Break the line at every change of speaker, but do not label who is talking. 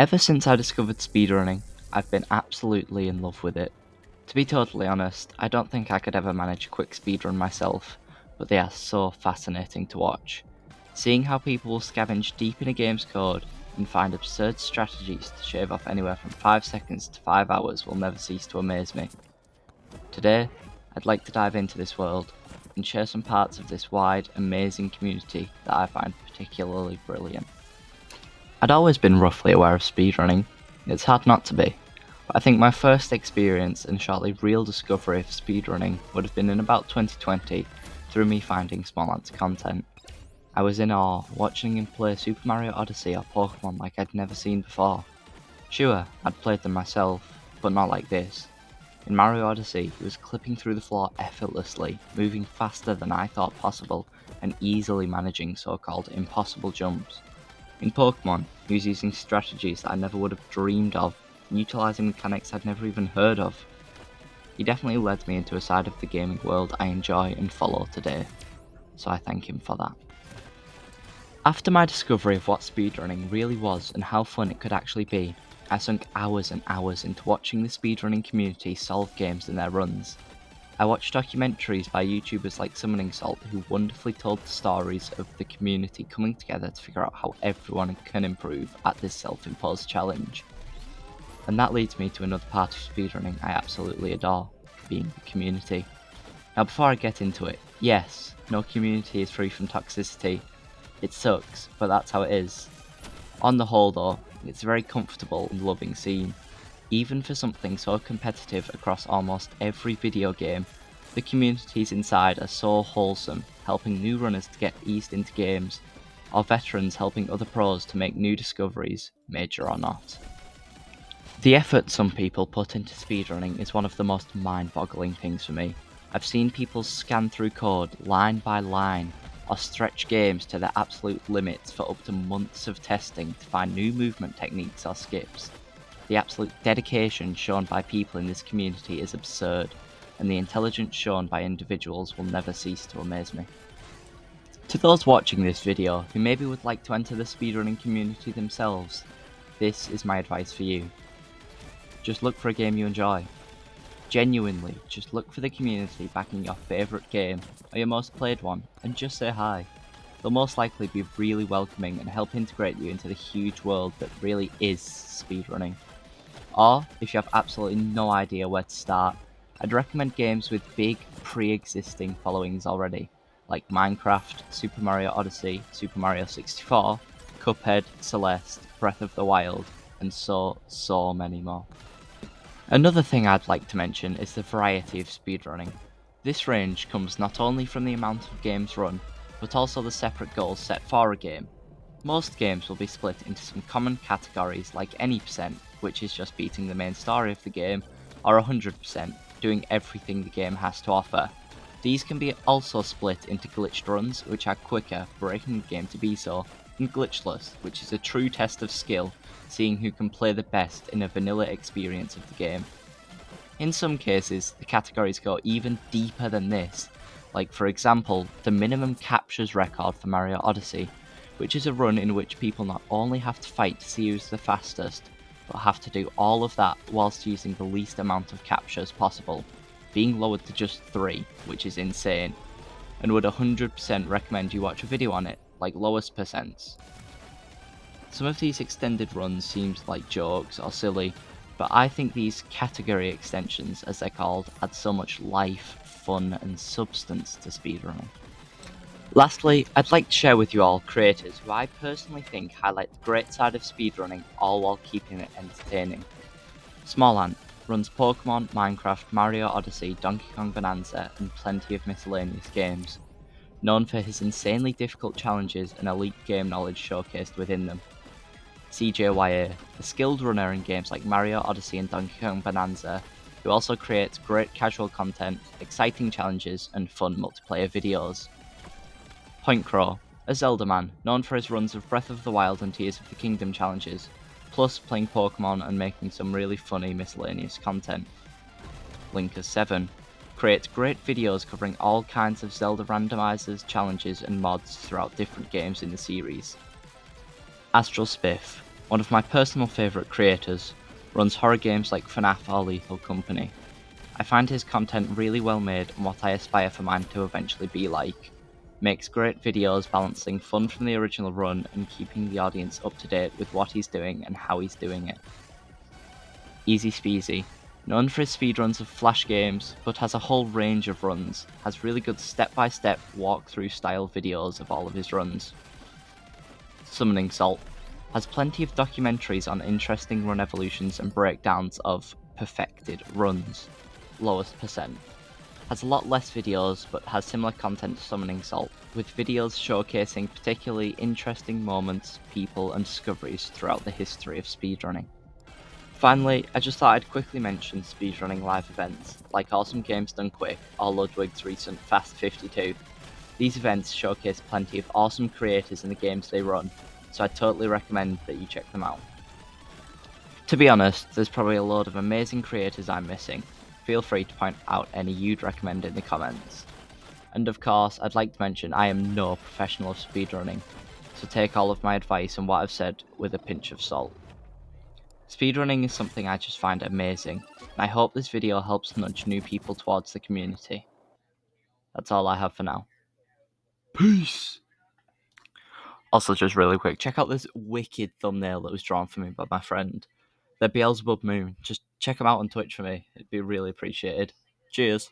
Ever since I discovered speedrunning, I've been absolutely in love with it. To be totally honest, I don't think I could ever manage a quick speedrun myself, but they are so fascinating to watch. Seeing how people will scavenge deep in a game's code and find absurd strategies to shave off anywhere from 5 seconds to 5 hours will never cease to amaze me. Today, I'd like to dive into this world and share some parts of this wide, amazing community that I find particularly brilliant. I'd always been roughly aware of speedrunning, it's hard not to be, but I think my first experience and shortly real discovery of speedrunning would have been in about 2020 through me finding Smallant's content. I was in awe watching him play Super Mario Odyssey or Pokemon like I'd never seen before. Sure, I'd played them myself, but not like this. In Mario Odyssey, he was clipping through the floor effortlessly, moving faster than I thought possible, and easily managing so-called impossible jumps. In Pokemon, he was using strategies that I never would have dreamed of, and utilising mechanics I'd never even heard of. He definitely led me into a side of the gaming world I enjoy and follow today, so I thank him for that. After my discovery of what speedrunning really was and how fun it could actually be, I sunk hours and hours into watching the speedrunning community solve games in their runs. I watched documentaries by YouTubers like Summoning Salt who wonderfully told the stories of the community coming together to figure out how everyone can improve at this self-imposed challenge. And that leads me to another part of speedrunning I absolutely adore, being the community. Now before I get into it, yes, no community is free from toxicity. It sucks, but that's how it is. On the whole though, it's a very comfortable and loving scene. Even for something so competitive across almost every video game, the communities inside are so wholesome, helping new runners to get eased into games, or veterans helping other pros to make new discoveries, major or not. The effort some people put into speedrunning is one of the most mind-boggling things for me. I've seen people scan through code line by line, or stretch games to their absolute limits for up to months of testing to find new movement techniques or skips. The absolute dedication shown by people in this community is absurd, and the intelligence shown by individuals will never cease to amaze me. To those watching this video who maybe would like to enter the speedrunning community themselves, this is my advice for you. Just look for a game you enjoy. Genuinely, just look for the community backing your favourite game or your most played one, and just say hi. They'll most likely be really welcoming and help integrate you into the huge world that really is speedrunning. Or, if you have absolutely no idea where to start, I'd recommend games with big, pre-existing followings already, like Minecraft, Super Mario Odyssey, Super Mario 64, Cuphead, Celeste, Breath of the Wild, and so many more. Another thing I'd like to mention is the variety of speedrunning. This range comes not only from the amount of games run, but also the separate goals set for a game. Most games will be split into some common categories like any percent, which is just beating the main story of the game, or 100%, doing everything the game has to offer. These can be also split into glitched runs, which are quicker, breaking the game to be so, and glitchless, which is a true test of skill, seeing who can play the best in a vanilla experience of the game. In some cases, the categories go even deeper than this, like for example, the minimum captures record for Mario Odyssey, which is a run in which people not only have to fight to see who's the fastest, but have to do all of that whilst using the least amount of captures possible, being lowered to just 3, which is insane, and would 100% recommend you watch a video on it, like lowest percents. Some of these extended runs seem like jokes or silly, but I think these category extensions, as they're called, add so much life, fun and substance to speedrunning. Lastly, I'd like to share with you all creators who I personally think highlight the great side of speedrunning, all while keeping it entertaining. Smallant runs Pokemon, Minecraft, Mario Odyssey, Donkey Kong Bonanza, and plenty of miscellaneous games, known for his insanely difficult challenges and elite game knowledge showcased within them. CJYA, a skilled runner in games like Mario Odyssey and Donkey Kong Bonanza, who also creates great casual content, exciting challenges, and fun multiplayer videos. Point Crow, a Zelda man, known for his runs of Breath of the Wild and Tears of the Kingdom challenges, plus playing Pokemon and making some really funny miscellaneous content. Linkers7 creates great videos covering all kinds of Zelda randomizers, challenges, and mods throughout different games in the series. Astral Spiff, One of my personal favourite creators, runs horror games like FNAF or Lethal Company. I find his content really well made and what I aspire for mine to eventually be like. Makes great videos balancing fun from the original run and keeping the audience up to date with what he's doing and how he's doing it. Easy Speezy, known for his speedruns of Flash games, but has a whole range of runs, has really good step-by-step walkthrough style videos of all of his runs. Summoning Salt has plenty of documentaries on interesting run evolutions and breakdowns of perfected runs. Lowest percent has a lot less videos but has similar content to Summoning Salt, with videos showcasing particularly interesting moments, people and discoveries throughout the history of speedrunning. Finally, I just thought I'd quickly mention speedrunning live events, like Awesome Games Done Quick or Ludwig's recent Fast 52. These events showcase plenty of awesome creators in the games they run, so I'd totally recommend that you check them out. To be honest, there's probably a load of amazing creators I'm missing. Feel free to point out any you'd recommend in the comments. And of course, I'd like to mention I am no professional of speedrunning, so take all of my advice and what I've said with a pinch of salt. Speedrunning is something I just find amazing, and I hope this video helps nudge new people towards the community. That's all I have for now. Peace! Also, just really quick, check out this wicked thumbnail that was drawn for me by my friend. They're Beelzebub Moon. Just check them out on Twitch for me. It'd be really appreciated. Cheers.